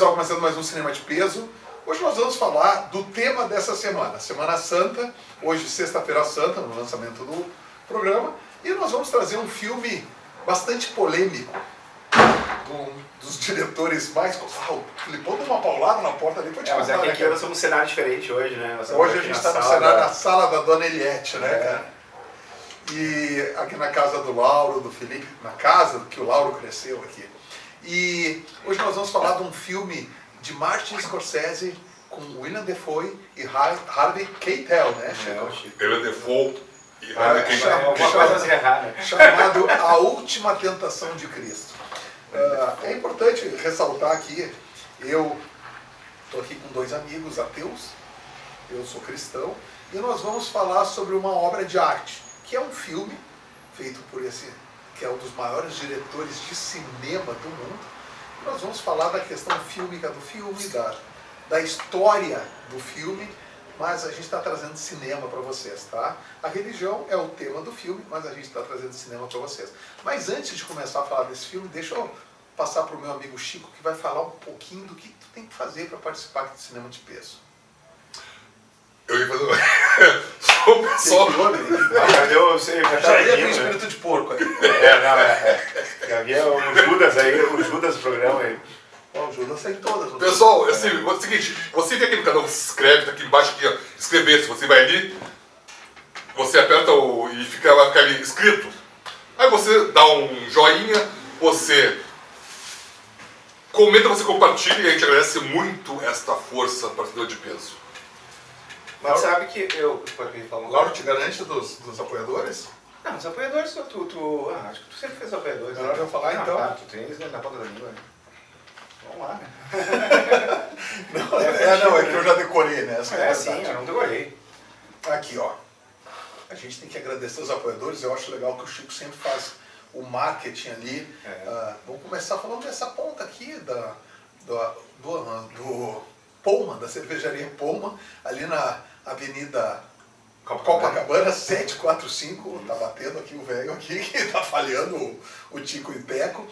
pessoal, começando mais um Cinema de Peso. Hoje nós vamos falar do tema dessa semana, Semana Santa, hoje Sexta-feira Santa, no lançamento do programa, e nós vamos trazer um filme bastante polêmico, dos diretores mais... o Filipão deu uma paulada na porta ali, pode mas aqui nós somos um cenário diferente hoje, né? Hoje a gente está no cenário na sala da Dona Eliette, né, cara? E aqui na casa do Lauro, do Felipe, na casa que o Lauro cresceu aqui. E hoje nós vamos falar de um filme de Martin Scorsese com William Dafoe e Harvey Keitel, né, Chico? William Dafoe e Harvey Keitel. Chamado A Última Tentação de Cristo. É importante ressaltar aqui, eu estou aqui com dois amigos ateus, eu sou cristão, e nós vamos falar sobre uma obra de arte, que é um filme feito por esse, que é um dos maiores diretores de cinema do mundo. E nós vamos falar da questão fílmica do filme, da história do filme, mas a gente está trazendo cinema para vocês, tá? A religião é o tema do filme, mas a gente está trazendo cinema para vocês. Mas antes de começar a falar desse filme, deixa eu passar para o meu amigo Chico, que vai falar um pouquinho do que tu tem que fazer para participar aqui do Cinema de Peso. Eu ia fazer... Já ia com espírito de porco aí. Já havia o Judas do programa aí. O Judas tem todas. Pessoal, assim, é o seguinte, você vem aqui no canal, se inscreve, tá aqui embaixo, aqui, ó, inscrever-se, você vai ali, você aperta e vai ficar ali inscrito. Aí você dá um joinha, você comenta, você compartilha e a gente agradece muito esta força para o Cinema de Peso. Mas sabe que eu... Lauro te garante dos apoiadores? Não, os apoiadores, acho que tu sempre fez apoiadores. Melhor eu falar então. Tu tens na ponta da língua. Vamos lá, né? Não, é que eu já decorei, né? Sim, eu não decorei. Aqui, ó. A gente tem que agradecer os apoiadores. Eu acho legal que o Chico sempre faz o marketing ali. Vamos começar falando dessa ponta aqui do Pullman, da cervejaria Pullman, ali na Avenida Copacabana 745. Tá batendo aqui o velho aqui, que tá falhando o Tico e Teco.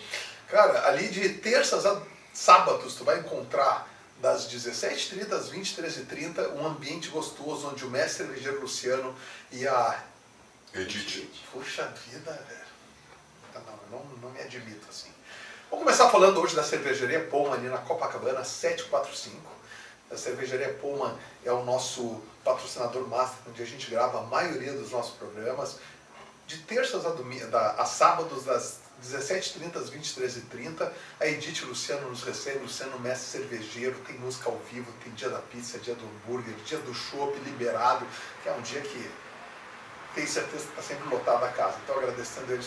Cara, ali de terças a sábados tu vai encontrar das 17h30 às 23h30 um ambiente gostoso onde o mestre cervejeiro Luciano e a Edith. Puxa vida, velho. Não me admito assim. Vamos começar falando hoje da cervejaria Pullman ali na Copacabana 745. A cervejaria Pullman é o nosso patrocinador master, onde a gente grava a maioria dos nossos programas. De terças a sábados, das 17h30 às 23h30, a Edith e o Luciano nos recebem. Luciano, mestre cervejeiro, tem música ao vivo, tem dia da pizza, dia do hambúrguer, dia do chopp liberado, que é um dia que tenho certeza que está sempre lotada a casa. Então, agradecendo eles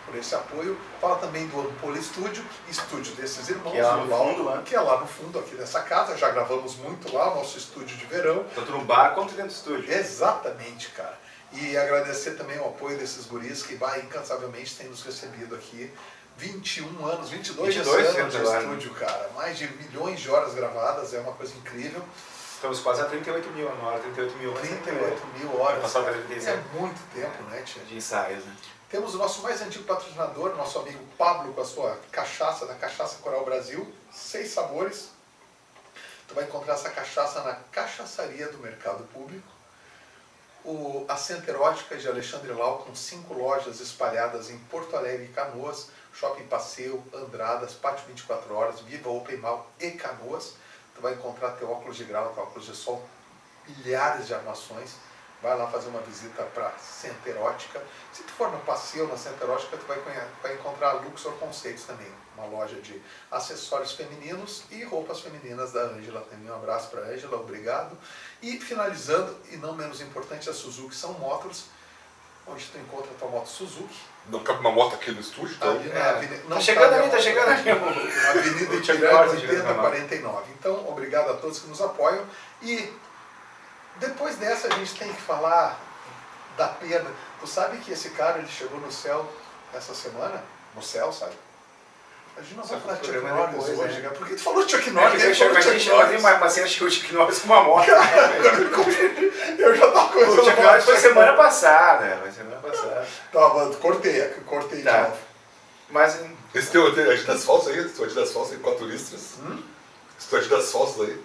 por esse apoio. Fala também do Ampola Estúdio, estúdio desses irmãos, que é lá no fundo, que é lá no fundo aqui dessa casa. Já gravamos muito lá, nosso estúdio de verão. Tanto no bar quanto dentro do estúdio. Exatamente, cara. E agradecer também o apoio desses guris que incansavelmente têm nos recebido aqui. 21 anos, 22 anos de estúdio, cara. Mais de milhões de horas gravadas, é uma coisa incrível. Estamos quase a 38 mil agora, 38 mil horas. 38 mil horas. Passou para 36. É muito tempo, né, tia? De ensaios, né? Temos o nosso mais antigo patrocinador, nosso amigo Pablo, com a sua cachaça, da Cachaça Coral Brasil. 6 sabores. Tu vai encontrar essa cachaça na cachaçaria do Mercado Público. A Center Ótica de Alexandre Lau, com 5 lojas espalhadas em Porto Alegre e Canoas, Shopping Passeio, Andradas, Pátio 24 Horas, Viva Open Mall e Canoas. Tu vai encontrar teu óculos de grau, teu óculos de sol, milhares de armações. Vai lá fazer uma visita para Center Ótica. Se tu for no passeio na Center Ótica, tu vai encontrar a Luxor Conceitos também, uma loja de acessórios femininos e roupas femininas da Ângela. Também um abraço para a Ângela, obrigado. E finalizando, e não menos importante, a Suzuki São Motors, onde tu encontra a tua moto Suzuki. Não cabe uma moto aqui no estúdio, então. Ali na avenida, tá chegando ali. Na Avenida Ipiranga 8049. Então, obrigado a todos que nos apoiam. E depois dessa a gente tem que falar da perda. Tu sabe que esse cara ele chegou no céu essa semana? No céu, sabe? A gente não vai falar de Chuck Norris hoje, né? Por que tu falou de Chuck Norris? Mas você achou o Chuck Norris com uma moto. Eu já tava começando. O Chuck Norris foi semana passada. Tá, mano, cortei de novo. Mas... Esse teu Adidas falso aí, 4 listras. Estudante das salsas aí.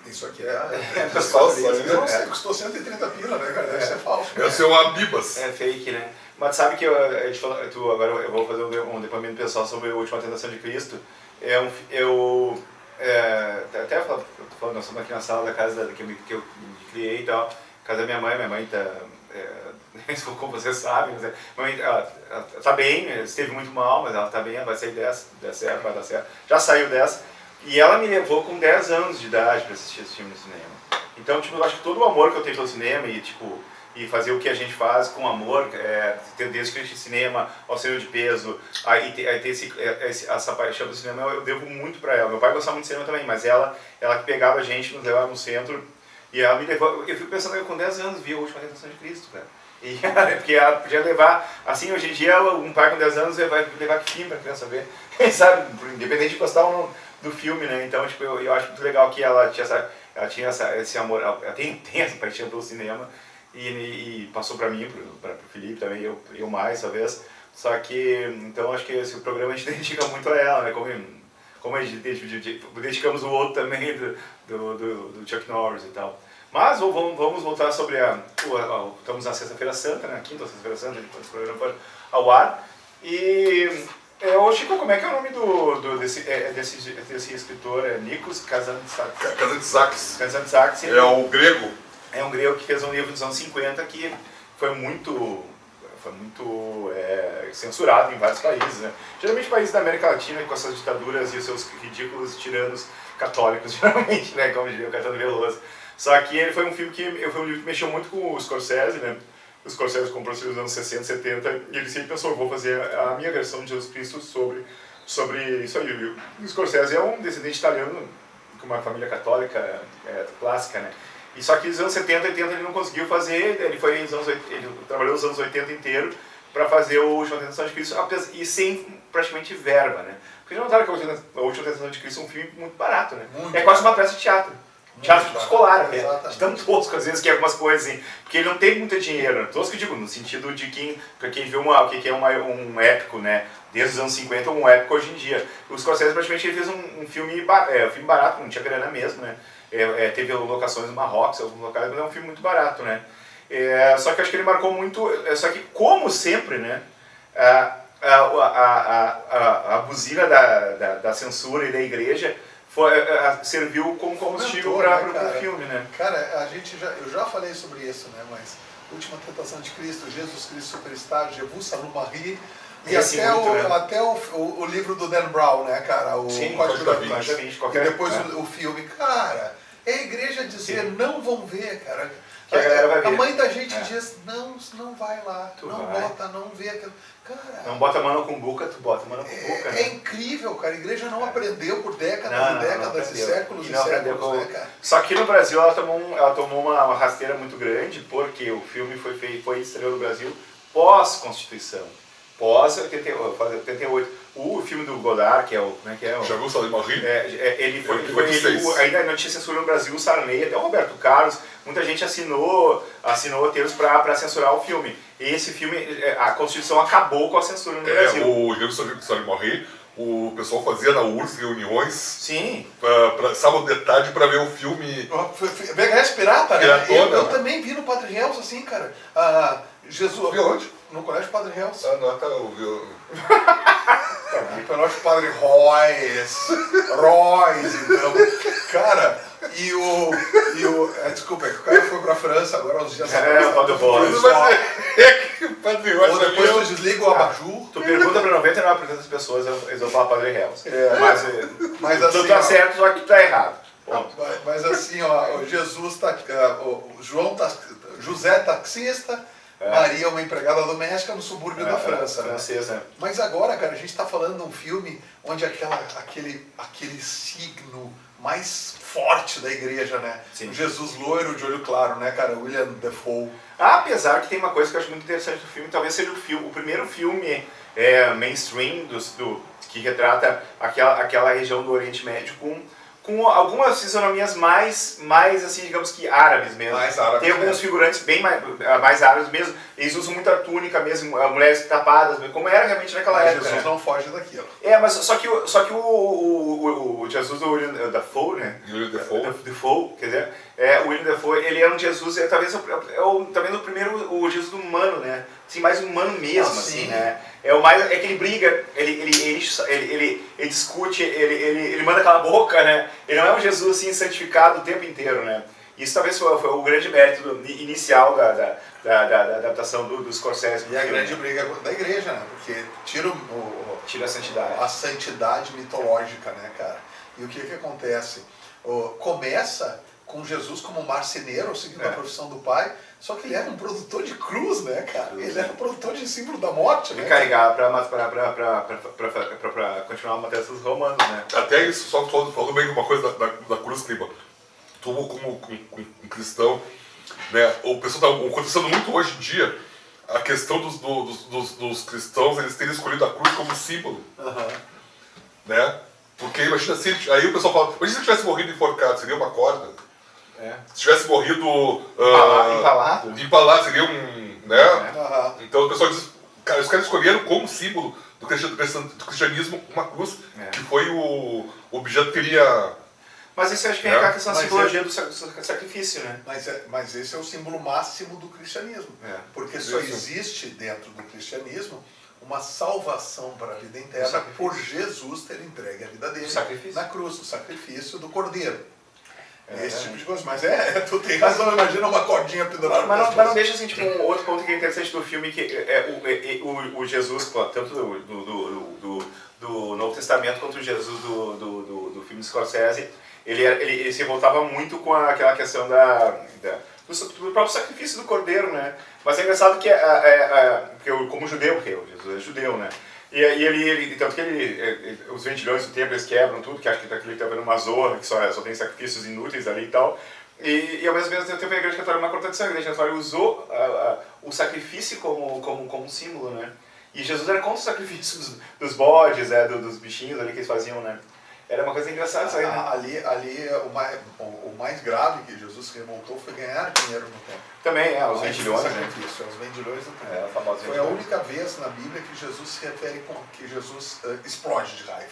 Isso aqui é Das salsas, não né? sei, custou 130 pila, né, cara? Deve ser falso. Deve ser uma Bibas. É fake, né? Mas sabe que a gente falou, agora eu vou fazer um depoimento pessoal sobre a Última Tentação de Cristo. Até tô falando, nós estamos aqui na sala da casa que eu me criei e tal, casa da minha mãe tá, como vocês sabem, mas mãe tá bem, esteve muito mal, mas ela tá bem, ela vai sair dessa, vai dar certo, já saiu dessa, e ela me levou com 10 anos de idade para assistir esse filme no cinema. Então, tipo, eu acho que todo o amor que eu tenho pelo cinema e fazer o que a gente faz com amor, desde que a gente cinema, ao cinema de peso, aí ter essa paixão do cinema, eu devo muito para ela. Meu pai gostava muito de cinema também, mas ela que pegava a gente, nos levava no centro, e ela me levou, eu fico pensando, eu com 10 anos vi A Última Tentação de Cristo, cara. E, porque ela podia levar, assim, hoje em dia, um pai com 10 anos vai levar que filme pra criança ver, sabe, independente de gostar ou não do filme, né, então, tipo, eu acho muito legal que ela tinha esse amor, ela tem essa paixão pelo cinema, e passou pra mim, pro Felipe também, eu mais, talvez, só que, então, acho que esse programa a gente dedica muito a ela, né, como a gente dedicamos o outro também do Chuck Norris e tal. Mas vamos voltar sobre estamos na Sexta-feira Santa, né? Quinta ou Sexta-feira Santa, depois esse programa foi ao ar. E, Chico, como é que é o nome desse escritor? É Nikos Kazantzakis. Kazantzakis. É o grego. É um grego que fez um livro dos anos 50 que foi muito censurado em vários países, né? Geralmente países da América Latina com essas ditaduras e os seus ridículos tiranos católicos, geralmente, né? Como diria o Caetano Veloso. Só que ele foi um livro que mexeu muito com o Scorsese, né? O Scorsese comprou esse livro nos anos 60, 70 e ele sempre pensou, vou fazer a minha versão de Jesus Cristo sobre isso aí. O Scorsese é um descendente italiano com uma família católica clássica, né? E só que nos anos 70, 80 ele não conseguiu fazer, ele trabalhou os anos 80 inteiro para fazer o Última Tentação de Cristo, e sem praticamente verba, né? Porque já notaram que a Última Tentação de Cristo é um filme muito barato, né? É quase uma peça de teatro. Teatro escolar, até. De tão tosco, às vezes, que é algumas coisas assim. Porque ele não tem muito dinheiro. Tosco, eu digo, no sentido de pra quem vê o que é um épico, né? Desde os anos 50, um épico hoje em dia. O Scorsese, praticamente, ele fez um filme barato, não tinha grana mesmo, né? Teve locações no Marrocos, alguns locais, mas é um filme muito barato, né? Só que eu acho que ele marcou muito. Só que, como sempre, né? A buzina da censura e da igreja serviu como combustível para o filme, né? Cara, eu já falei sobre isso, né? Mas Última Tentação de Cristo, Jesus Cristo Superstar, Je vous salue Marie, e até o livro do Dan Brown, né, cara? O Código da Vinci. E depois o filme. Cara, é a igreja dizer, não vão ver, cara. A mãe da gente diz, não vai lá, bota, não vê aquilo. Cara, não bota mano com boca, tu bota mano com boca. É incrível, cara. A igreja não aprendeu por décadas e décadas e séculos e séculos, né, cara? Só que no Brasil ela tomou uma rasteira muito grande, porque o filme foi estreou no Brasil pós-Constituição. Pós-88. O filme do Godard, que é o... Como é que é? Já viu o Salve Marie? Ele ainda não tinha censura no Brasil, o Sarney, até o Roberto Carlos, muita gente assinou roteiros para censurar o filme. E esse filme, a Constituição acabou com a censura no Brasil. O Rio do Salve Marie, o pessoal fazia na URSS reuniões. Sim. Sábado de tarde para ver o filme. VHS pirata, né? Eu também vi no Padre Hells, assim, cara. Jesus. Viu onde? No Colégio Padre Hells. No Colégio Padre Royce, então. Cara, desculpa, o cara foi pra França agora uns dias atrás. Padre Royce. Ou depois tu desliga o abajur. Tu pergunta pra 99% das pessoas, eles vão falar Padre Hells. Mas assim, tu tá certo, só que tu tá errado. Mas assim, ó, Jesus tá. José taxista. Maria é uma empregada doméstica no subúrbio da França, francesa. Né? Mas agora, cara, a gente está falando de um filme onde aquele signo mais forte da igreja, né? Sim. O Jesus loiro de olho claro, né, cara? William Dafoe. Apesar que tem uma coisa que eu acho muito interessante do filme, talvez seja o primeiro filme mainstream que retrata aquela região do Oriente Médio com algumas fisionomias mais assim, digamos que árabes mesmo. Tem alguns figurantes bem mais árabes mesmo. Eles usam muita túnica mesmo, mulheres tapadas, como era realmente naquela época. Jesus não foge daquilo. Mas só que o o Jesus do William Dafoe, né? William Dafoe. Dafoe, quer dizer, o William Dafoe, ele era um Jesus, talvez o primeiro o Jesus humano, né? Assim, mais humano mesmo, assim, né? É que ele briga, ele discute, ele manda calar a boca, né? Ele não é um Jesus assim santificado o tempo inteiro, né? Isso talvez foi o grande mérito inicial da adaptação do Scorsese. E a grande briga da igreja, né? Porque tira a santidade. A santidade mitológica, né, cara? E o que acontece? Começa com Jesus como marceneiro, seguindo a profissão do pai, só que ele era um produtor de cruz, né, cara? Ele era um produtor de símbolo da morte, né? E carregar para continuar matando os romanos, né? Até isso, só falando bem uma coisa da cruz, Clima. Tu como um cristão, né? O pessoal está acontecendo muito hoje em dia a questão dos cristãos, eles terem escolhido a cruz como símbolo. Né? Porque imagina se aí o pessoal fala, imagina se ele tivesse morrido enforcado, seria uma corda. Se tivesse morrido empalado, seria um, né? Então o pessoal diz, cara, os caras escolheram como símbolo do cristianismo uma cruz, que foi o objeto que queria. Mas isso eu acho que é a questão da simbologia do sacrifício, né? Mas esse é o símbolo máximo do cristianismo. Porque só existe dentro do cristianismo uma salvação para a vida inteira por Jesus ter entregue a vida dele na cruz, o sacrifício do Cordeiro. Esse tipo de coisa. Mas tu tem razão, imagina uma cordinha pendurada. Mas não deixa assim, tipo, um outro ponto que é interessante do filme, que o Jesus, tanto do Novo Testamento quanto o Jesus do filme de Scorsese, ele se voltava muito com aquela questão do próprio sacrifício do Cordeiro, né? Mas é engraçado que, como judeu, porque Jesus é judeu, né? E tanto que os vendilhões do templo eles quebram tudo, que acho que aquilo está vendo uma zorra, que só tem sacrifícios inúteis ali e tal. E ao mesmo tempo a Igreja Católica é uma contradição, a Igreja Católica usou o sacrifício como símbolo, né? E Jesus era contra os sacrifícios dos bodes, dos bichinhos ali que eles faziam, né? Era uma coisa engraçada isso aí, né? Ali o mais grave que Jesus se revoltou foi ganhar dinheiro no templo. Também, os vendilhões, né? Os vendilhões do templo. Foi a única vez na Bíblia que Jesus se refere com que Jesus explode de raiva.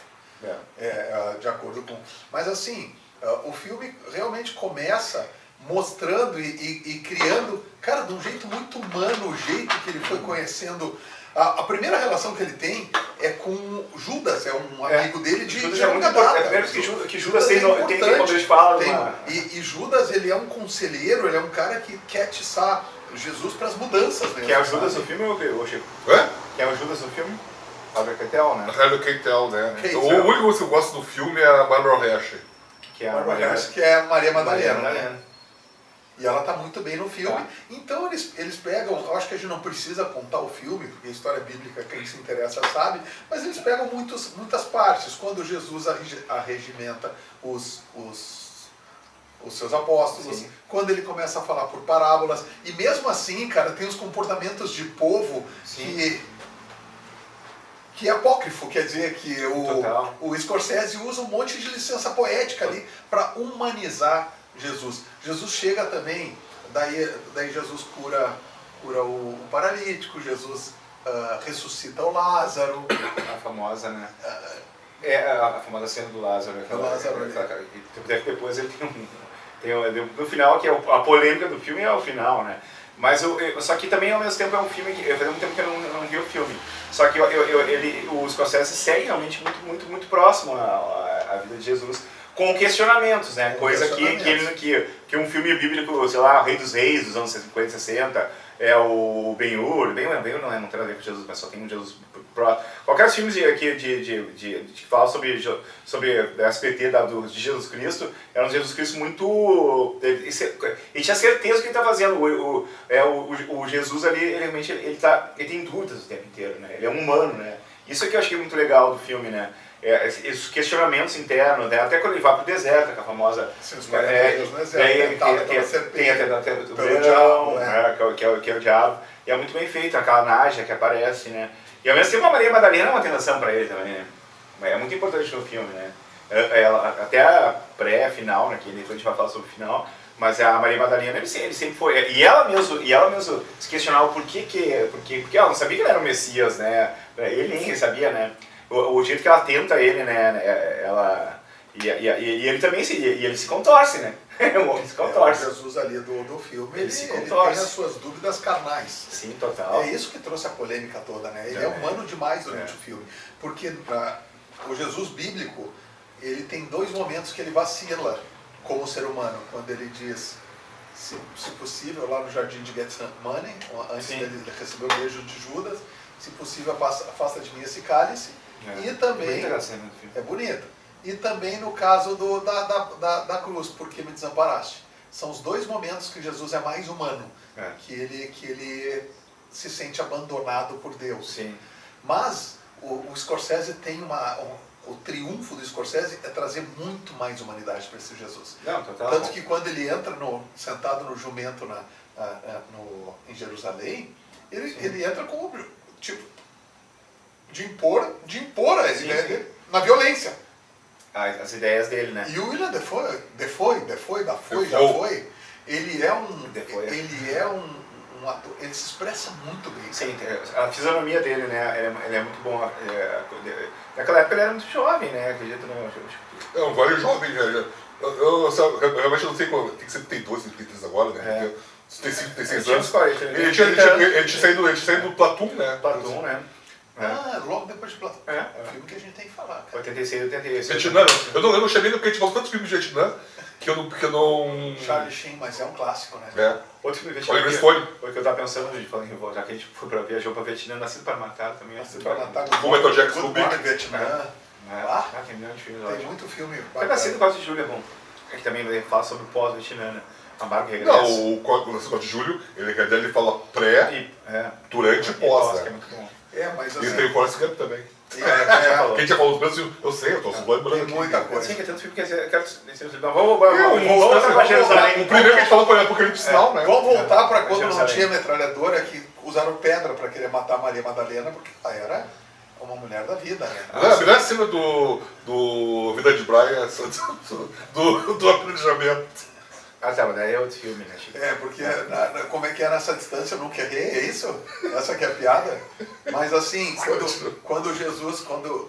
De acordo com... Mas assim, o filme realmente começa mostrando e criando, cara, de um jeito muito humano, o jeito que ele foi conhecendo. A primeira relação que ele tem é com Judas, é um amigo dele de longa data. Que Judas tem quando eles falam. E Judas, ele é um conselheiro, ele é um cara que quer atiçar Jesus para as mudanças mesmo. Quem é o Judas no filme, ou Chico? Quem é o Judas no filme? Harvey Keitel, né? Harvey Keitel, né? O único que eu gosto do filme é a Barbara Hershey. Que é a Maria Madalena. E ela está muito bem no filme. Então eles pegam, eu acho que a gente não precisa contar o filme, porque a história bíblica, quem se interessa sabe, mas eles pegam muitas partes. Quando Jesus arregimenta os seus apóstolos, quando ele começa a falar por parábolas, e mesmo assim, cara, tem os comportamentos de povo que é apócrifo, quer dizer que o Scorsese usa um monte de licença poética ali para humanizar Jesus. Jesus chega também, daí Jesus cura o paralítico, Jesus ressuscita o Lázaro. A famosa, né? A famosa cena do Lázaro. Depois ele tem no final, que é a polêmica do filme, é o final, né? Mas só que também ao mesmo tempo é um filme que faz muito tempo que eu não vi o filme. Só que o Scorsese segue realmente muito próximo à vida de Jesus, com questionamentos, né? Coisa que um filme bíblico, sei lá, Rei dos Reis dos anos 50, 60, o Ben-Hur não tem nada a ver com Jesus, mas só tem um Jesus próximo. Qualquer filme que fala sobre a SPT de Jesus Cristo, era um Jesus Cristo muito... Ele tinha certeza do que ele está fazendo. O Jesus ali, ele realmente ele tem dúvidas o tempo inteiro, né? Ele é um humano, né? Isso é que eu achei muito legal do filme, né? Esses questionamentos internos, né? Até quando ele vai pro deserto, que é a famosa... Tem até o leão, que é o diabo. E é muito bem feito, aquela Nádia que aparece, né? E ao mesmo tempo a Maria Madalena é uma tentação para ele também, né? É muito importante no filme, né? Até a pré-final, né? Que depois a gente vai falar sobre o final. Mas a Maria Madalena, ele sempre foi... E ela mesmo se questionava porque ela não sabia que ele era o Messias, né? Ele nem sabia, né? O jeito que ela tenta ele, né? Ela E ele também ele se contorce, né? O homem se O contorce. Jesus ali do filme, Ele ele, se ele contorce. tem as suas dúvidas carnais. Sim, total. É isso que trouxe a polêmica toda, né? Ele é humano demais durante o filme. Porque o Jesus bíblico, ele tem 2 momentos que ele vacila como ser humano. Quando ele diz, se possível, lá no jardim de Getsemane, antes dele receber o beijo de Judas, se possível, afasta de mim esse cálice. E também... É bonito. E também no caso da cruz, porque me desamparaste. São os 2 momentos que Jesus é mais humano, que ele se sente abandonado por Deus. Sim. Mas o Scorsese tem o triunfo do Scorsese é trazer muito mais humanidade para esse Jesus. Não, total. Tanto que quando ele entra sentado no jumento em Jerusalém, ele entra com tipo de impor a ideia dele na violência. As ideias dele, né? E o William Dafoe, ele é um ator, ele se expressa muito bem. Sim, a fisionomia dele, né? Ele é muito bom. Naquela época ele era muito jovem, né? Acredito, né? É um velho jovem, né? Eu realmente não sei qual. Tem que ser 32, 33 agora, né? Tem 5, 36 anos. Ele tinha saído do Platoon, né? Platoon, né? Logo depois de Platoon. É um filme que a gente tem que falar, cara. 86, 88. Vietnã, eu não cheguei porque a gente falou tantos filmes de Vietnã que eu não... Charlie Sheen, mas é um clássico, né? Outro filme de Oliver Vietnã. Stone. O que eu tava pensando, já que a gente viajou pra Vietnã, Nascido para Matar também. Nascido para Matar. O Michael Jackson, Good Morning Vietnã. Tem milhões de filmes. Tem muito filme Foi bacana. Nascido 4 de Julho, é bom. É que também fala sobre o pós-Vietnã, né? Amargo Regresso. Não, o 4 de julho, ele fala pré, durante e pós, que é né? muito bom. Mas E assim... tem o Forrest Gump também. Quem Quem já falou dos meus filmes, eu sei, eu tô lembrando Tem aqui. muita coisa. Sim, que é tanto filme que eu quero... Vamos pra Jerusalém. O primeiro que a gente falou foi Apocalipse Sinal, né? Vamos voltar para quando não Jerusalém. tinha metralhadora, que usaram pedra para querer matar Maria Madalena, porque ela era uma mulher da vida, né? A melhor cena do Vida de Brian do apedrejamento. Mas daí é outro filme, né, Chico? Porque como é que é nessa distância, eu nunca errei, é isso? Essa que é a piada? Mas assim, quando Jesus,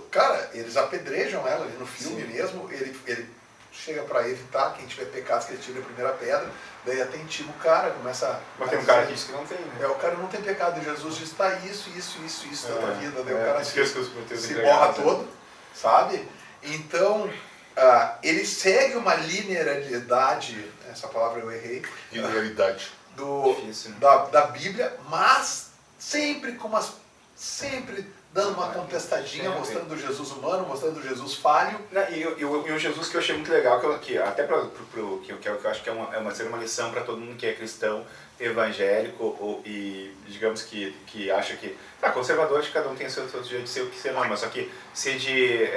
cara, eles apedrejam ela ali no filme mesmo, ele chega para evitar quem tiver pecados que ele tire a primeira pedra, daí até intima o cara, começa Mas tem um cara que diz que não tem, né? o cara não tem pecado, e Jesus diz, tá isso da tua vida, daí o cara se borra borra todo, sabe? Então, ele segue uma linearidade, essa palavra eu errei, Linearidade. Difícil, né? da Bíblia, mas sempre dando uma contestadinha, mostrando Jesus humano, mostrando Jesus falho. E o Jesus que eu achei muito legal, que até que eu acho que ser uma lição para todo mundo que é cristão, evangélico e digamos que acha que conservador, acho que cada um tem o seu jeito de ser o que ser, não, mas só que ser de,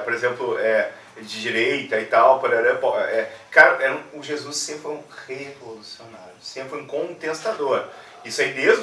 por exemplo, de direita e tal, cara, o Jesus sempre foi um revolucionário, sempre foi um contestador. Isso aí desde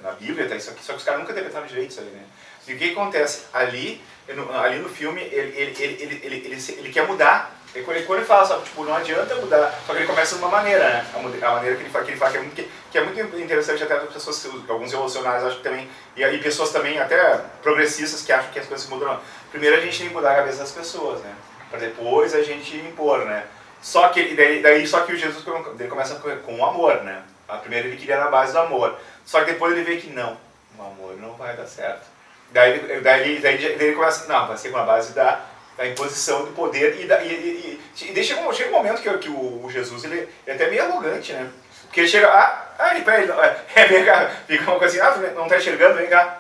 na Bíblia, tá? Só que os caras nunca interpretaram direito isso aí, né? E o que acontece? Ali no filme, ele quer mudar. E quando ele fala, sabe, tipo, não adianta mudar, só que ele começa de uma maneira, né? A maneira que ele fala que é muito interessante até para pessoas, alguns revolucionários, acho que também, e pessoas também até progressistas que acham que as coisas se mudam. Não. Primeiro a gente tem que mudar a cabeça das pessoas, né? Para depois a gente impor, né? Só que o Jesus ele começa com o amor, né? Primeiro ele queria na base do amor, só que depois ele vê que não, o amor não vai dar certo. Daí ele começa, não, vai ser com a base da imposição do poder e daí chega um momento que o Jesus ele é até meio arrogante, né? Porque ele chega, vem cá, fica uma coisa assim, não tá enxergando, vem cá.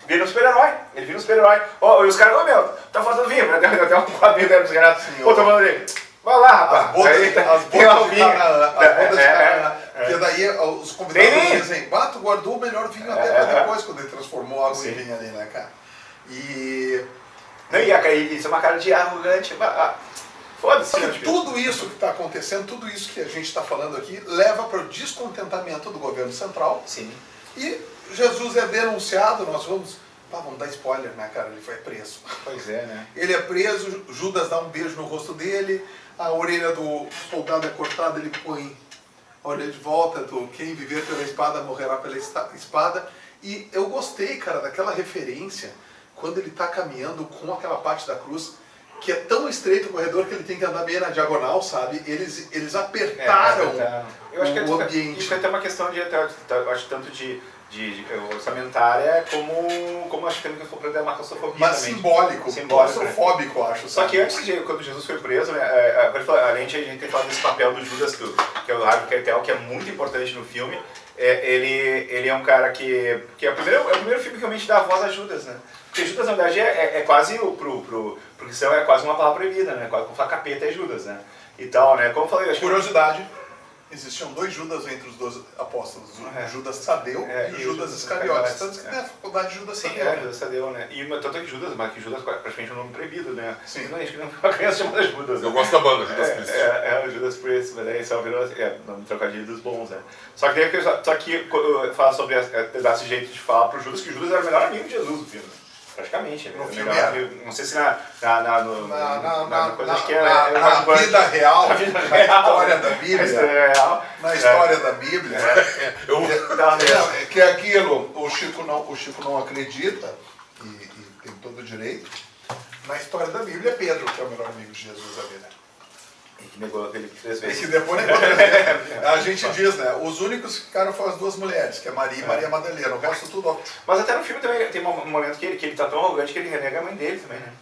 Ele vira um super-herói. E os caras, meu, tá faltando vinho, até um quadrinho dele dos caras. Tô falando dele. Vai lá, rapaz. As bodas tem lá o vinho. Porque daí os convidados dizem, tu guardou o melhor vinho até pra depois, quando ele transformou água em vinho ali, né, cara? Isso é uma cara de arrogante. Foda-se. Tudo isso que está acontecendo, tudo isso que a gente está falando aqui, leva para o descontentamento do governo central. Sim. E Jesus é denunciado, vamos dar spoiler, né, cara? Ele foi preso. Pois é, né? Ele é preso, Judas dá um beijo no rosto dele, a orelha do soldado é cortada, ele põe a orelha de volta, quem viver pela espada morrerá pela espada. E eu gostei, cara, daquela referência, quando ele está caminhando com aquela parte da cruz, que é tão estreito o corredor que ele tem que andar meio na diagonal, sabe? Eles apertaram eu acho que o ambiente. Isso é até uma questão de, eu acho, tanto de orçamentária, como acho que tem que for da marcassofobia mas também. simbólico, claustrofóbico, eu acho. Só que antes quando Jesus foi preso, né, além de a gente ter falado desse papel do Judas, que é o Harvey Keitel, que é muito importante no filme, ele é um cara que é o primeiro filme que realmente dá voz a Judas, né? Porque Judas, na verdade, é quase, pro cristão, é quase uma palavra proibida, né? Quase como falar capeta é Judas, né? E tal, né? Como eu falei, acho que... Curiosidade, existiam 2 Judas entre os 12 apóstolos, o Judas Tadeu e o Judas Iscariotes, tanto que tem a faculdade de Judas Tadeu. Sim, Judas Tadeu, né? E tanto que Judas praticamente é um nome proibido, né? Sim. Não, acho que não uma criança chamada Judas. Eu gosto da banda, Judas Priest. O Judas Priest, mas aí só virou nome trocadilho dos bons, né? Só que fala sobre esse jeito de falar pro Judas, que Judas era o melhor amigo de Jesus no filme. Praticamente. No filme era. Não sei se na coisa, acho que na vida real, na vida na real, história da Bíblia, na história da Bíblia, é que aquilo, o Chico não acredita, e tem todo o direito, na história da Bíblia é Pedro que é o melhor amigo de Jesus ali, né? E que negou aquele 3 E vezes. que depois negou 3 vezes. A gente diz, né? Os únicos que ficaram foram as 2 mulheres, que é Maria e Maria Madalena. O resto tudo ó. Mas até no filme também tem um momento que ele tá tão arrogante que ele renega a mãe dele também, né?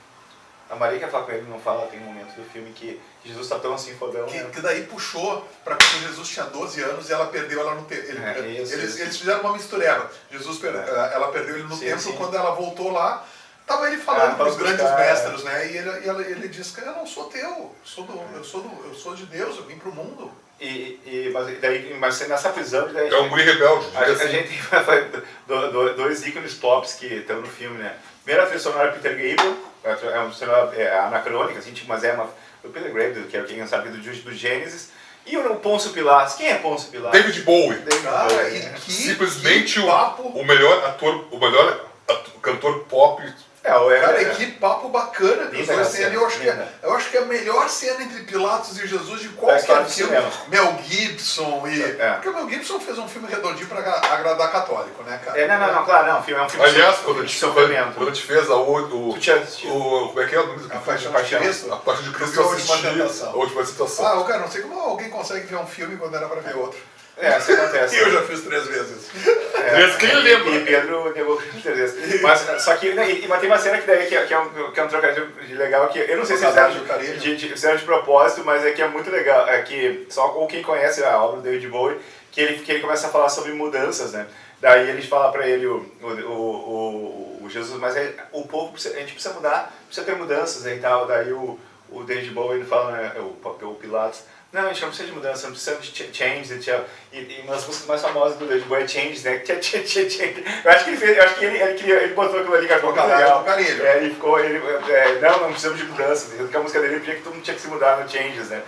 A Maria quer falar com ele, não fala, tem um momento do filme que Jesus tá tão assim fodão. Que daí puxou para quando Jesus tinha 12 anos e ela perdeu ela no templo. Eles fizeram uma mistureba. Ela perdeu ele no templo, quando ela voltou lá. Tava ele falando para os grandes mestres, né? E ele disse que eu não sou teu, eu sou de Deus, eu vim para o mundo. Mas nessa prisão... É um guri rebelde. A gente tem 2 ícones pops que estão no filme, né? Primeiro a trilha sonora Peter Gabriel, é uma sonora anacrônica, assim, mas é do Peter Gabriel, que é quem sabe do Gênesis. E o Pôncio Pilatos, quem é Pôncio Pilatos? David Bowie. Cara, e que simplesmente papo... o melhor cantor pop. Cara, que papo bacana que os dois têm ali. Eu acho que é a melhor cena entre Pilatos e Jesus de qualquer filme. Mel Gibson e... Porque o Mel Gibson fez um filme redondinho pra agradar católico, né, cara? Claro, não, é um filme... Aliás, quando a gente fez como é que é o nome do A Paixão de Cristo? A Paixão de Cristo, eu assisti a última citação. Cara, não sei como alguém consegue ver um filme quando era pra ver outro. Isso acontece. E eu já fiz 3 vezes. Quem lembra? E Pedro negou 3 vezes. Mas só que mas tem uma cena que é um trocadilho legal, que eu não sei se fizeram de propósito, mas é que é muito legal. É que ou quem conhece a obra do David Bowie, que ele começa a falar sobre mudanças, né? Daí eles falam pra ele, o Jesus, mas o povo, a gente precisa mudar, precisa ter mudanças e tal. Daí o David Bowie ele fala, né, o Pilatos, não, a gente não precisa de mudança, não precisa de change. E uma das músicas mais famosas do David Bowie é Change, né? Eu acho que ele botou aquilo ali, que achou legal. Ele ficou, não precisamos de mudanças. Porque a música dele pedia que todo mundo tinha que se mudar no Changes, né?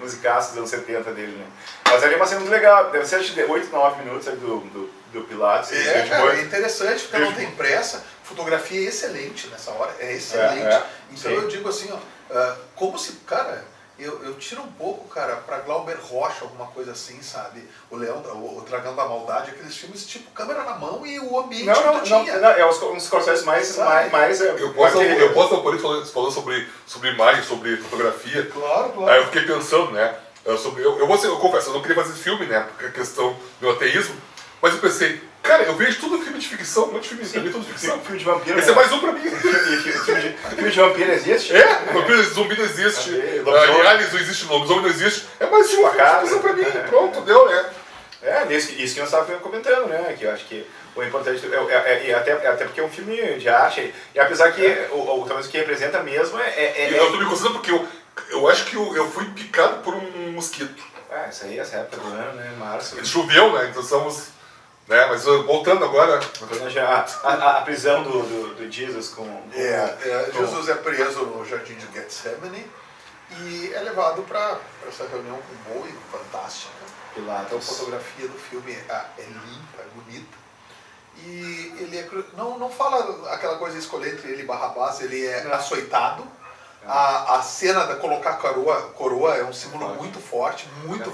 Musicaço dos anos 70 dele, né? Mas ali é uma cena muito legal, deve ser de 8, 9 minutos aí do Pilatos. É interessante, porque não tem pressa. Fotografia é excelente nessa hora, é excelente. Então eu digo assim, ó, como se, cara... Eu tiro um pouco, cara, pra Glauber Rocha, alguma coisa assim, sabe? O Dragão da Maldade, aqueles filmes tipo câmera na mão e o ambiente que tinha. É uns Scorsese mais eu posso por isso falando sobre imagem, sobre fotografia. Claro. Aí eu fiquei pensando, né? Eu confesso, eu não queria fazer filme, né? Porque a questão do ateísmo. Mas eu pensei, cara, eu vejo tudo filme de ficção, um monte de filme, também tudo de ficção. Filme de vampiro. Esse é mais um pra mim. Filme de vampiro existe? Vampiro, zumbi não existe. Aliens não existe, lobisomem não existe. É mais um filme de ficção pra mim. Pronto, deu, né? Isso que nós estávamos comentando, né? Que eu acho que o importante até porque é um filme de arte. E apesar que talvez o que representa mesmo Eu tô me considerando porque eu acho que eu fui picado por um mosquito. Isso aí, essa época do ano, né? Março. Choveu, né? Então estamos... Né? Mas voltando agora... A prisão do Jesus com... Jesus é preso no jardim de Getsemane e é levado para essa reunião com Bowie, fantástica. Então a fotografia do filme é limpa, é bonita. E ele não fala aquela coisa escolher entre ele e Barrabás, ele é açoitado. A cena de colocar coroa é um símbolo muito forte, muito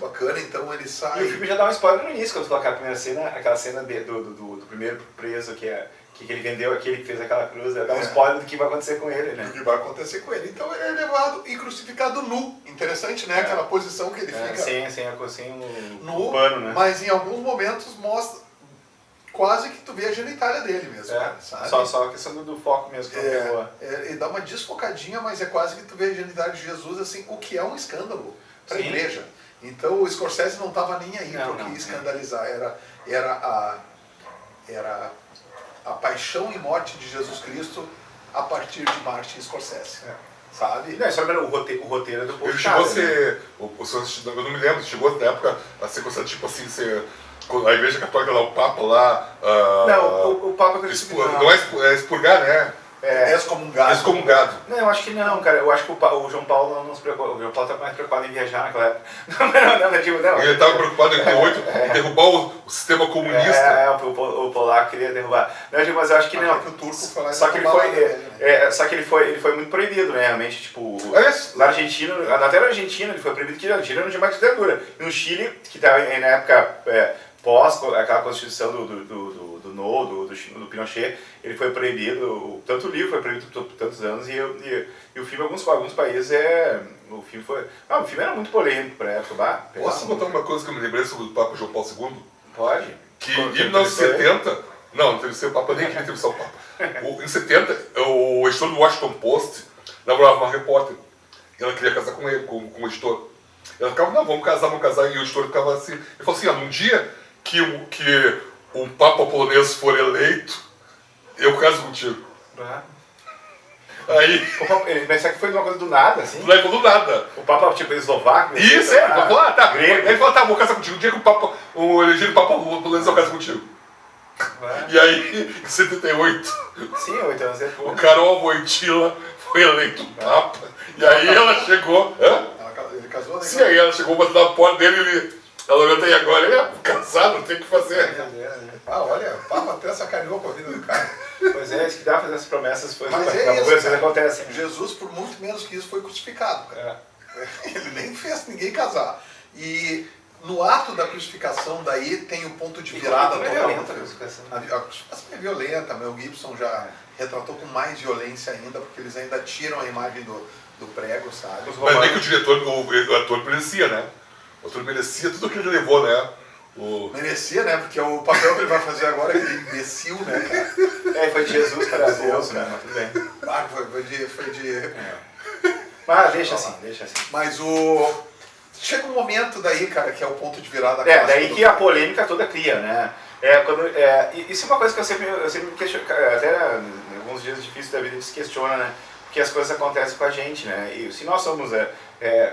bacana, então ele sai... E o filme já dá um spoiler no início, quando tu colocar a primeira cena, aquela cena do primeiro preso, que que ele vendeu aqui, ele fez aquela cruz, dá um spoiler do que vai acontecer com ele, né? O que vai acontecer com ele. Então ele é levado e crucificado nu. Interessante, né? Aquela posição que ele fica Sem nu, o pano, né? mas em alguns momentos mostra quase que tu vê a genitália dele mesmo, cara, sabe? Só a questão do foco mesmo. Que ele dá uma desfocadinha, mas é quase que tu vê a genitália de Jesus, assim, o que é um escândalo para a igreja. Então o Scorsese não estava nem aí para o que escandalizar. Era a paixão e morte de Jesus Cristo a partir de Martin Scorsese. Sabe? Não, só o roteiro é do povo. Ele chegou a ser. Eu não me lembro, chegou na época a ser considerado tipo assim, ser. A igreja católica lá, o Papa lá. Não, o Papa não é expurgar, né? Excomungado. Não, eu acho que não, cara. Eu acho que o João Paulo não se preocupa. O João Paulo tá mais preocupado em viajar naquela época. Não. Ele estava preocupado em 88 em derrubar o sistema comunista. O polaco queria derrubar. Não, mas eu acho que não. Que o turco foi lá só que ele foi muito proibido, né? Realmente, tipo. Na Argentina, até na Argentina ele foi proibido, que a Argentina não tinha mais ditadura. E no Chile, que estava na época pós aquela constituição do Pinochet, ele foi proibido, tanto o livro foi proibido por tantos anos, e o filme, alguns países, o filme era muito polêmico pra época. Posso contar uma coisa que eu me lembrei sobre o Papa João Paulo II? Pode. Que em 1970, não teve que ser o Papa, nem queria entrevistar o Papa. Em 70, o editor do Washington Post namorava uma repórter, e ela queria casar com ele, com o editor. Ela ficava, não, vamos casar, e o editor ficava assim, ele falou assim, num dia que o Papa polonês for eleito, eu caso contigo. Aí... Mas será que foi uma coisa do nada, assim? Não é do nada. O Papa, tipo, eslovaco? Isso, ele falou, tá, vou casar contigo. O dia que o elegido Papa polonês, eu caso contigo. E aí, em 78, sim, 8 anos depois, o Karol Wojtyła foi eleito Papa. E aí ela chegou... Ele casou, né? Sim, aí ela chegou, bateu na porta dele e ela olhou, e agora ele é casado, não tem o que fazer. Olha, o Papa até sacaneou com a vida do cara. Pois é, isso que dá pra fazer essas promessas. Mas é isso, cara. Acontece. Jesus, por muito menos que isso, foi crucificado, cara. Ele nem fez ninguém casar. E no ato da crucificação, daí tem o ponto de virada total. A crucificação é violenta, Mel Gibson já retratou com mais violência ainda, porque eles ainda tiram a imagem do prego, sabe? Mas bem que o diretor, o ator merecia, né? O ator merecia tudo o que ele levou, né? Merecia, né? Porque o papel que ele vai fazer agora é aquele imbecil, né, cara? Foi de Jesus para Deus, né? Mas tudo bem. Foi de... Mas deixa assim. Mas chega um momento daí, cara, que é o ponto de virada. Daí que a polêmica toda cria, né? Isso é uma coisa que eu sempre me questiono, até em alguns dias difíceis da vida a gente se questiona, né? Porque as coisas acontecem com a gente, né? E se nós somos,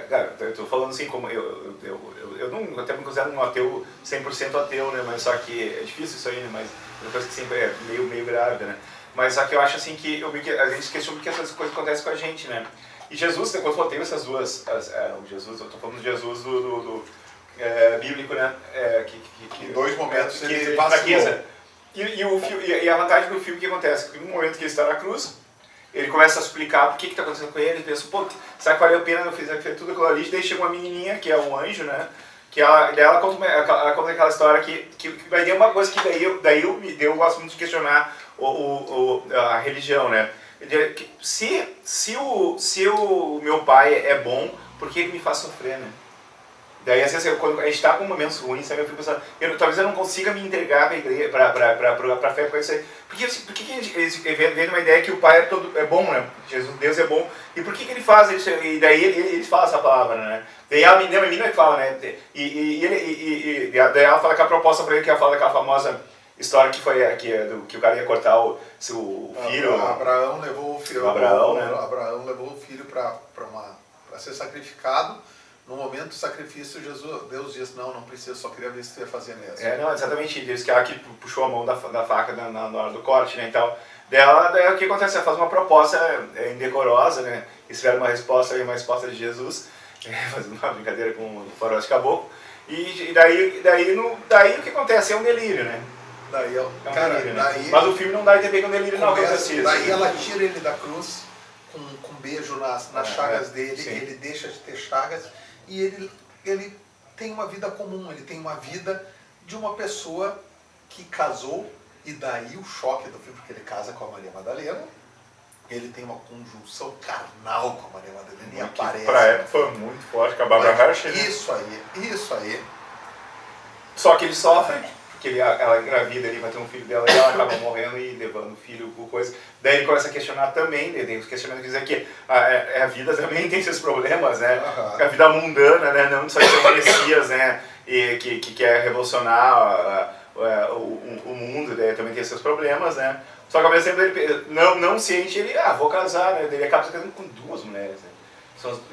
cara, eu tô falando assim como eu não até me considero um ateu, 100% ateu, né? Mas só que é difícil isso aí, né? Mas é uma coisa que sempre é meio grávida, né? Mas só que eu acho assim que a gente se questiona porque essas coisas acontecem com a gente, né? E Jesus, depois eu tenho essas duas, eu tô falando de Jesus bíblico, né? Em dois momentos ele vacilou. E a vantagem do filme que acontece? Que no momento que ele está na cruz, ele começa a explicar por que está acontecendo com ele, ele pensa, pô, será que valeu a pena eu fiz tudo aquilo ali? Daí chega uma menininha, que é um anjo, né? Que ela conta aquela história que daí é uma coisa que eu gosto muito de questionar a religião, né? Se o meu pai é bom, por que ele me faz sofrer, né? Daí, às vezes, quando a gente está com momentos ruins, sabe, eu fico pensando, talvez eu não consiga me entregar para a igreja, para a fé, para isso aí. Por que eles vêm uma ideia que o Pai é bom, né? Deus é bom. E por que ele faz isso? E daí ele fala essa palavra, né? Daí a menina que fala, né? Daí ela fala que a proposta para ele, que ela fala daquela famosa história que foi que o cara ia cortar o filho. Abraão levou o filho. Abraão levou o filho para ser sacrificado. No momento do sacrifício, Deus disse, não precisa, só queria ver se tu ia fazer mesmo. Não, exatamente, Deus que ela que puxou a mão da faca na hora do corte, né, então, daí o que acontece? Ela faz uma proposta indecorosa, né, espera uma resposta de Jesus, fazendo uma brincadeira com o farol de caboclo, e daí o que acontece? É um delírio, né? Delírio, né? Mas o filme não dá a entender que é um delírio, não acontece isso. Daí ela tira ele da cruz, com um beijo nas chagas dele, sim. Ele deixa de ter chagas, e ele tem uma vida comum, ele tem uma vida de uma pessoa que casou E daí o choque do filme, porque ele casa com a Maria Madalena, ele tem uma conjunção carnal com a Maria Madalena e aparece. Pra época foi muito forte, com a Barbara Hershey. Isso aí. Só que ele sofre, porque ela engravida, ele vai ter um filho dela e ela acaba morrendo e levando o filho por coisa. Daí ele começa a questionar também, ele tem os questionamentos que dizem que a vida também tem seus problemas, né? A vida mundana, né? Não só que o Messias, né? E que quer revolucionar o mundo, daí também tem seus problemas, né? Só que ao mesmo tempo ele não ciente, ele, vou casar, né? Ele acaba se casando com 2 mulheres, né?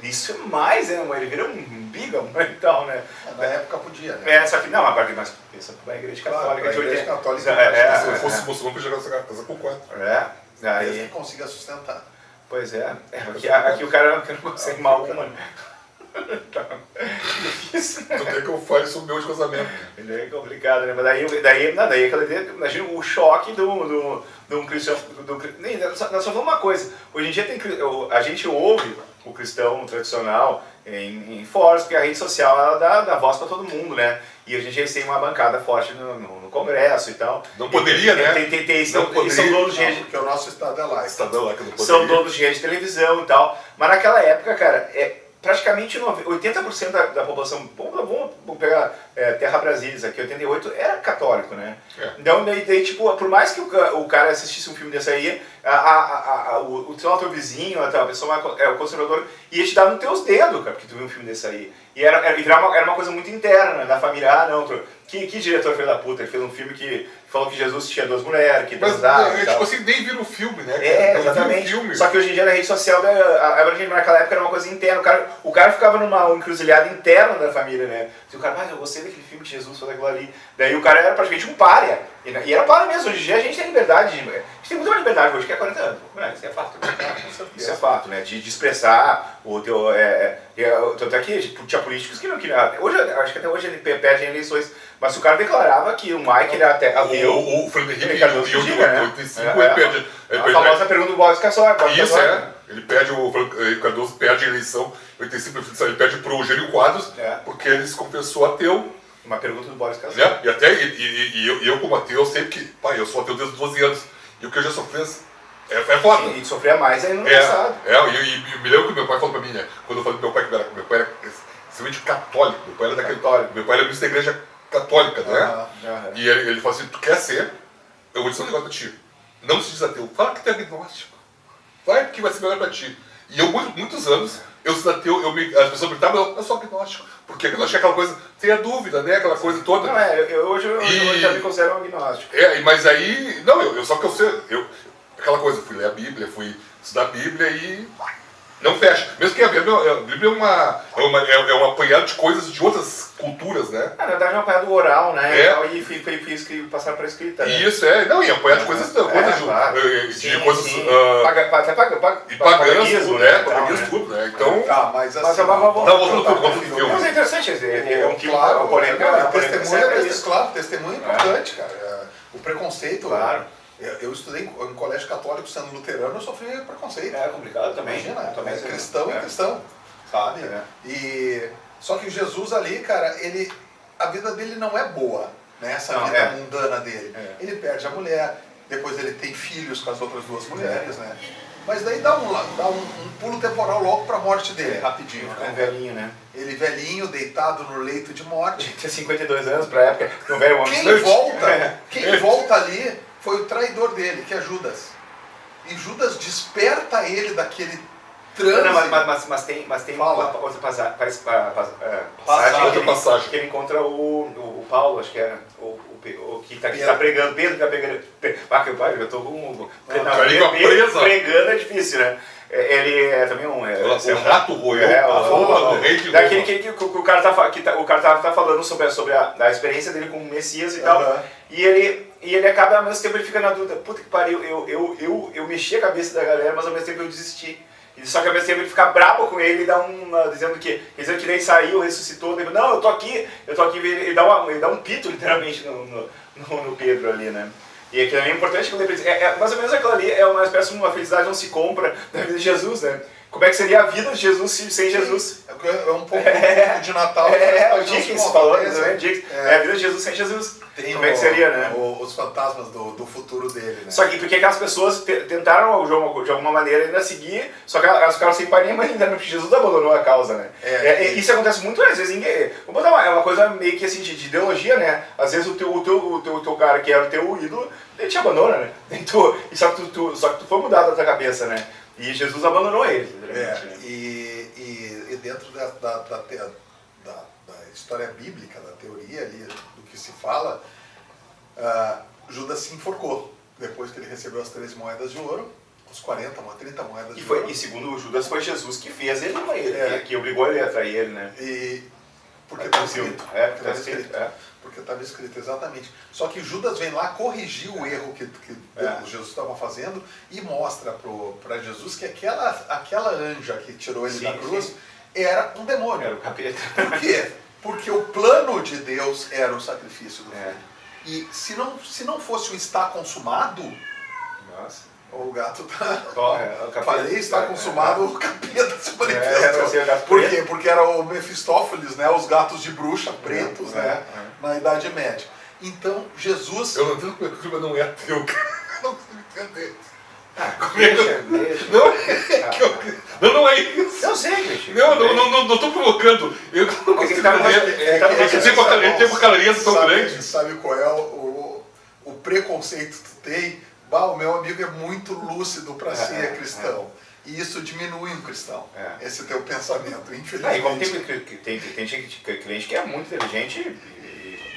Isso é mais, né? Ele vira um bígamo e tal, né? Na época podia, né? Só que não, agora mas pensa pra igreja católica de 80. Se eu fosse muçulmano, eu podia casar com 4. Desde que consiga sustentar. Pois é. Aqui o cara não consegue mal uma, né? Não tem que eu fale sobre o meu de casamento. É complicado, né? Mas daí aquela ideia, imagina o choque de um cristão. Nós só falamos uma coisa. Hoje em dia a gente ouve o cristão tradicional em fóruns, porque a rede social ela dá voz para todo mundo, né? E a gente tem uma bancada forte no Congresso e tal. Não poderia, né? São donos de rede. Porque o nosso estado é lá. Estado é lá que não poderia. São donos de rede de televisão e tal. Mas naquela época, cara, praticamente 80% da população, vamos pegar Terra Brasília aqui, 88, era católico, né? Então, daí, tipo, por mais que o cara assistisse um filme desse aí, o teu vizinho, a pessoa o conservador, ia te dar nos teus dedos, cara, porque tu viu um filme desse aí. E era uma coisa muito interna, né, da família. Que diretor filho da puta? Ele fez um filme que falou que Jesus tinha 2 mulheres, que transava. Mas, tipo assim, nem vira o filme, né? Exatamente. Filme. Só que hoje em dia na rede social, naquela época era uma coisa interna. O cara ficava numa encruzilhada interna da família, né? E o cara, eu gostei daquele filme que Jesus fez aquilo ali. Daí o cara era praticamente um pária. E era pária mesmo. Hoje em dia a gente tem liberdade. A gente tem muita mais liberdade hoje que há 40 anos. Isso é fato. Isso é fato, né? De expressar o teu. Tanto é que tinha políticos que não queriam. Hoje, acho que até hoje ele perde em eleições. Mas o cara declarava que o Mike ele até ateu. O Fernando Henrique, em 85, ele perde. A famosa pergunta do Boris Cassor. Isso, ele perde, o Cardoso perde a eleição, 85, ele perde pro Jânio Quadros, porque ele se confessou ateu. Uma pergunta do Boris Cassor. E até eu como ateu, eu sei que, eu sou ateu desde os 12 anos. E o que eu já sofri é foda. Sim, e sofria mais aí no passado. E me lembro que meu pai falou pra mim, né? Quando eu falei pro meu pai que meu pai era extremamente católico, meu pai era daquele católico, meu pai era ministro da igreja católica, né? E ele falou assim, tu quer ser? Eu vou dizer um negócio pra ti. Não se diz ateu, fala que tu é agnóstico. Vai porque vai ser melhor pra ti. E eu, muitos anos, eu sou ateu, as pessoas me perguntavam, eu sou agnóstico. Porque agnóstico é aquela coisa, tem a dúvida, né? Aquela coisa toda. Não, hoje eu já me considero um agnóstico. Mas aí, não, só que eu sei, aquela coisa, fui ler a Bíblia, fui estudar a Bíblia e não fecha. Mesmo que a Bíblia é um apanhado de coisas de outras culturas, né? Na verdade é um apanhado oral, né? E fiz que passaram para escrita. Né? Isso, e apanhado de coisas de coisas. E paganismo, né? Paganismo, tudo, né? Então. Mas assim. Mas é interessante, é um tipo de polêmica. Testemunho é importante, cara. O preconceito. Claro. Eu estudei em colégio católico, sendo luterano, eu sofri preconceito. É complicado também. Imagina, também cristão é cristão, sabe? Só que Jesus ali, cara, a vida dele não é boa, né? Essa vida mundana dele. Ele perde a mulher, depois ele tem filhos com as outras 2 mulheres, né? Mas daí dá um pulo temporal logo pra morte dele, rapidinho. Um velhinho, né? Ele velhinho, deitado no leito de morte. Tinha 52 anos pra época, um velho homem. Quem volta ali foi o traidor dele, que é Judas. E Judas desperta ele daquele transe. Mas tem Fala. outra passagem que ele encontra o Paulo, acho que era, o que tá pregando, Pedro que tá pregando. Eu tô com pregando é difícil, né? Ele é também um rato roeu a roupa do rei de Roma. Daquele que o cara tá falando sobre a experiência dele com o Messias e tal. E ele acaba, ao mesmo tempo, ele fica na dúvida, puta que pariu, eu mexi a cabeça da galera, mas ao mesmo tempo eu desisti. Só que ao mesmo tempo ele fica brabo com ele e dá dizendo que daí saiu, ressuscitou, ele, não, eu tô aqui, ele dá um pito literalmente no Pedro ali, né? E aquilo é importante que mais ou menos aquilo ali é uma espécie de uma felicidade não se compra na vida de Jesus, né? como é que seria a vida de Jesus sem Jesus. É um pouco de Natal. O Dickens falou, né? É a vida de Jesus sem Jesus. Como é que seria, né? Os fantasmas do futuro dele, né? Só que porque aquelas pessoas tentaram de alguma maneira ainda seguir, só que elas ficaram sem pai nem mãe ainda, porque Jesus abandonou a causa, né? Isso acontece muito às vezes. Vamos botar uma coisa meio que assim, de ideologia, né? Às vezes o teu cara que era o teu ídolo, ele te abandona, né? Só que tu foi mudado da tua cabeça, né? E Jesus abandonou eles. Né? E dentro da história bíblica, da teoria ali, do que se fala, Judas se enforcou depois que ele recebeu as 13 moedas de ouro, os 30 moedas de ouro. E segundo o Judas, foi Jesus que fez ele com ele, que obrigou ele a trair ele, né? Porque estava escrito. Porque estava escrito, exatamente. Só que Judas vem lá corrigir o erro que Jesus estava fazendo e mostra para Jesus que aquela anja que tirou ele da cruz era um demônio. Era o capeta. Por quê? Porque o plano de Deus era o sacrifício do filho. E se não fosse o está consumado, nossa, o gato tá... Falei, está consumado, o capeta se manifestou. Por quê? Porque era o Mefistófeles, né? Os gatos de bruxa pretos, né? Na Idade Média. Então, Jesus... Eu não entendo como é que o clima não é ateu, cara. Não consigo entender. Não é isso. Eu sei, Cristian. Não estou provocando. Eu não consigo entender. Ele tem uma caloria tão grande. Sabe qual é o preconceito que tu tem? O meu amigo é muito lúcido para ser cristão. E isso diminui um cristão. Esse teu pensamento, infelizmente. E como tem cliente que é muito inteligente.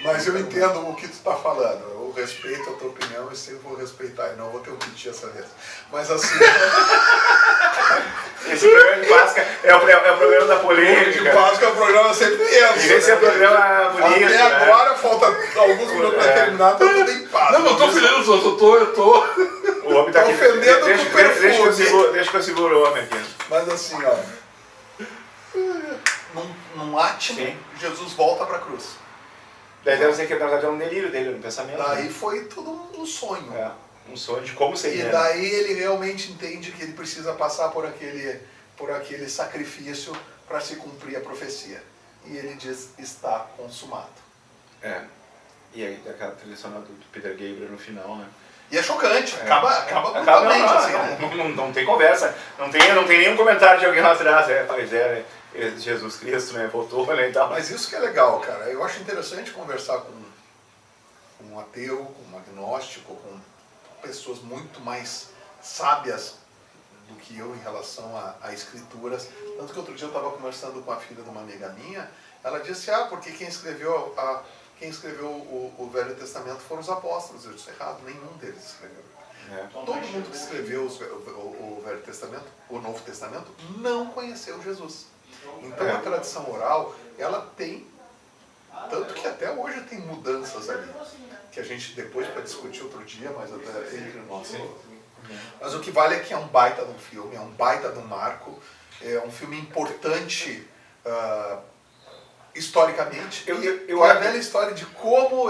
Mas eu entendo o que tu está falando. Eu respeito a tua opinião e sempre vou respeitar. E não vou ter um piti essa vez. Mas assim... Esse programa de Páscoa é o programa da polêmica. De Páscoa é o programa sempre tenso. E esse é o programa bonito. Até agora, falta alguns minutos para terminar, tá tudo em paz. Não estou ofendendo, eu tô... O homem tá aqui. Ofendendo com perfume. Deixa que eu seguro o homem aqui. Mas assim, num átimo, Jesus volta para a cruz. Daí deve ser que na verdade é um delírio dele, um pensamento. Daí foi tudo um sonho. Um sonho de como seria. E daí ele realmente entende que ele precisa passar por aquele sacrifício para se cumprir a profecia. E ele diz, está consumado. E aí aquela trilha sonora do Peter Gabriel no final, né? E é chocante, acaba brutalmente assim, né? Não tem conversa, não tem nenhum comentário de alguém lá atrás. Pois é, Jesus Cristo, né, voltou, né, e tal. Mas isso que é legal, cara. Eu acho interessante conversar com um ateu, com um agnóstico, com pessoas muito mais sábias do que eu em relação a escrituras. Tanto que outro dia eu estava conversando com a filha de uma amiga minha, ela disse, porque quem escreveu o Velho Testamento foram os apóstolos. Eu disse, errado, nenhum deles escreveu. Todo mundo que escreveu o Velho Testamento, o Novo Testamento, não conheceu Jesus. Então a tradição oral, ela tem, tanto que até hoje tem mudanças ali, que a gente depois para discutir outro dia, mas até entre nós. Mas o que vale é que é um baita de um filme, é um baita de um marco, é um filme importante historicamente, e a velha história de como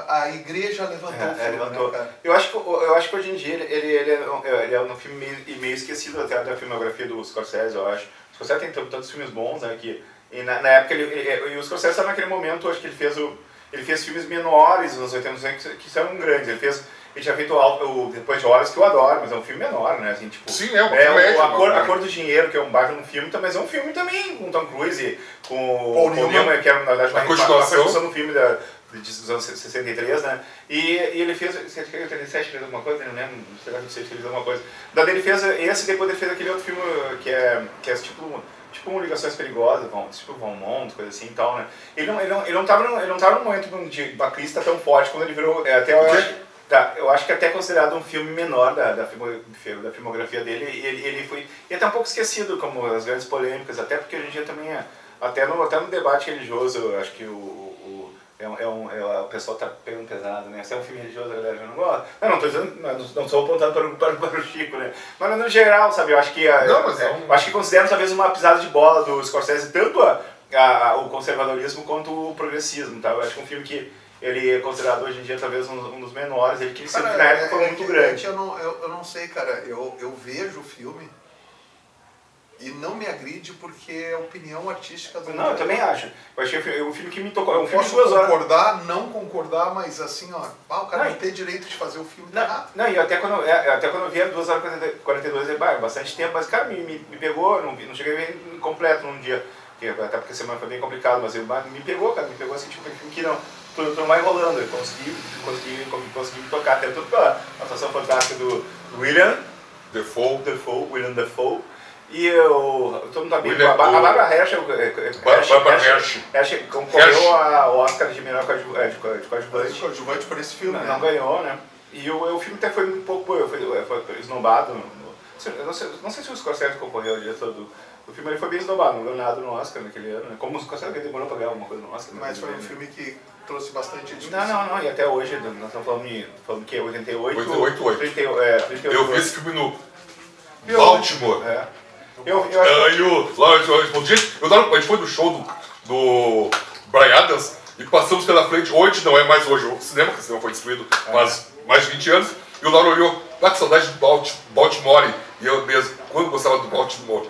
a igreja levantou o filme. Levantou. Né, eu acho que hoje em dia ele é um filme meio esquecido até da filmografia do Scorsese, eu acho. O Scorsese tem tantos filmes bons, né, e na época e o Scorsese estava naquele momento, acho que ele fez filmes menores nos anos 80 que são grandes. Ele tinha feito o Depois de Horas, que eu adoro, mas é um filme menor, né? Assim, tipo, sim, A Cor do Dinheiro, que é um baita um filme, mas é um filme também com Tom Cruise, com Paul Newman, que era na verdade uma continuação do filme dos anos 63, né? E ele fez, acho que em 87 fez alguma coisa, não lembro, não sei se ele fez alguma coisa. Daí ele fez esse, depois ele fez aquele outro filme que é tipo um Ligações Perigosas, tipo Valmont, coisa assim e tal, né? Ele não tava num momento de uma crista tão forte quando ele virou, eu acho que até considerado um filme menor da filmografia dele, ele foi até um pouco esquecido como as grandes polêmicas, até porque hoje em dia também até no debate religioso, eu acho que o pessoal tá pegando pesado, né? Se é um filme religioso, a galera já não gosta. Não tô dizendo, não estou apontando para o Chico, né? Mas no geral, sabe, eu acho que acho que considero talvez uma pisada de bola do Scorsese, tanto o conservadorismo quanto o progressismo, tá? Eu acho que é um filme que ele é considerado hoje em dia talvez um dos menores, ele que Cara, na época foi muito grande. eu não sei, cara, eu vejo o filme e não me agride porque é opinião artística do Não, eu também acho. Eu achei um filme que me tocou. É um filme de Posso 2 horas. concordar, não concordar, mas assim, ó, o cara Não, não tem direito de fazer o filme tá errado. Não, e até quando eu vi a 2 horas e 42, é bastante tempo, mas cara, me pegou, não cheguei a ver completo num dia, até porque a semana foi bem complicado, mas me pegou, cara, me pegou assim, tipo, um filme que não, tu não vai rolando, eu consegui me tocar, até tudo pela atuação fantástica do William Dafoe. E todo mundo tá bem. A Barbara Hershey concorreu ao Oscar de melhor coadjuvante. Coadjuvante por esse filme, Não ganhou, né? E o filme até foi um pouco foi esnobado. Eu não sei se o Scorsese concorreu ao diretor do filme, ele foi bem esnobado, não ganhou nada no Oscar naquele ano. Né? Como o Scorsese demorou pra ganhar alguma coisa no Oscar. Mas foi um filme que trouxe bastante discussão. Não, e até hoje, nós estamos falando que é 88. 38. Eu vi esse filme no Eu- Baltimore. Eu acho Aí a gente foi no show do Bryan Adams e passamos pela frente, hoje não é mais hoje o cinema, porque o cinema foi destruído faz mais de 20 anos, e o Lauro olhou, que saudade de Baltimore, e eu mesmo, quando gostava do Baltimore?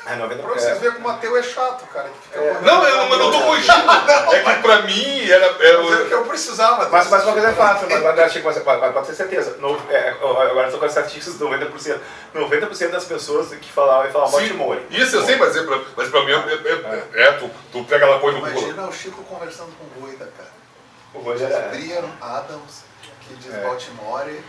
Pra vocês verem como o ateu é chato, cara. Que fica Não, eu não tô corrigindo, é que pra mim era Mas é que eu precisava. Mas uma coisa é fato, mas pode ter certeza. Agora estou com as estatísticas, 90% das pessoas que falavam Baltimore. Isso eu sei, mas pra mim tu pega lá, põe no Google. Imagina o Chico conversando com o Ruida, cara. O Roger Diz era... Brian Adams, que diz Baltimore,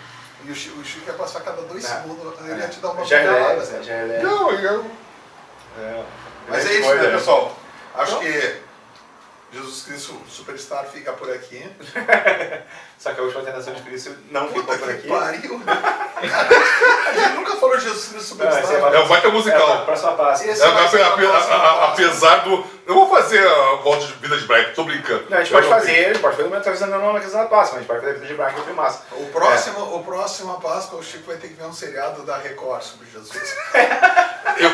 e o Chico ia passar a cada 2 segundos, ele ia te dar uma Já é bugada. leve, já é leve. Não, Mas é isso, né, pessoal? Acho que Jesus Cristo Superstar fica por aqui. Só que a última tentação de Cristo não ficou Puta por que aqui. pariu! A gente nunca falou de Jesus Cristo Superstar. é um baita musical. Próxima passo. Esse vai ser a próxima fase. Apesar do... Eu vou fazer a volta de Vida de Brian, tô brincando. Não, a gente pode fazer uma televisão não na questão da Páscoa, mas a gente pode fazer Vida de Braga, que foi massa. O próximo Páscoa, o Chico vai ter que ver um seriado da Record sobre Jesus.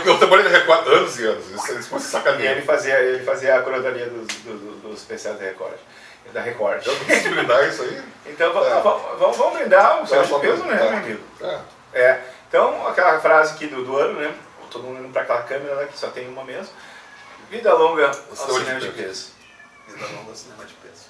Eu trabalhei na Record anos e anos, isso foi E sacaneiro. ele fazia a curadoria dos especiais da Record. Eu não preciso brindar isso aí. Então vamos brindar um certo peso, né, meu amigo? Então, aquela frase aqui do ano, né? Todo mundo olhando para aquela câmera lá, que só tem uma mesmo. Vida longa ao cinema de peso. Vida longa, cinema de peso.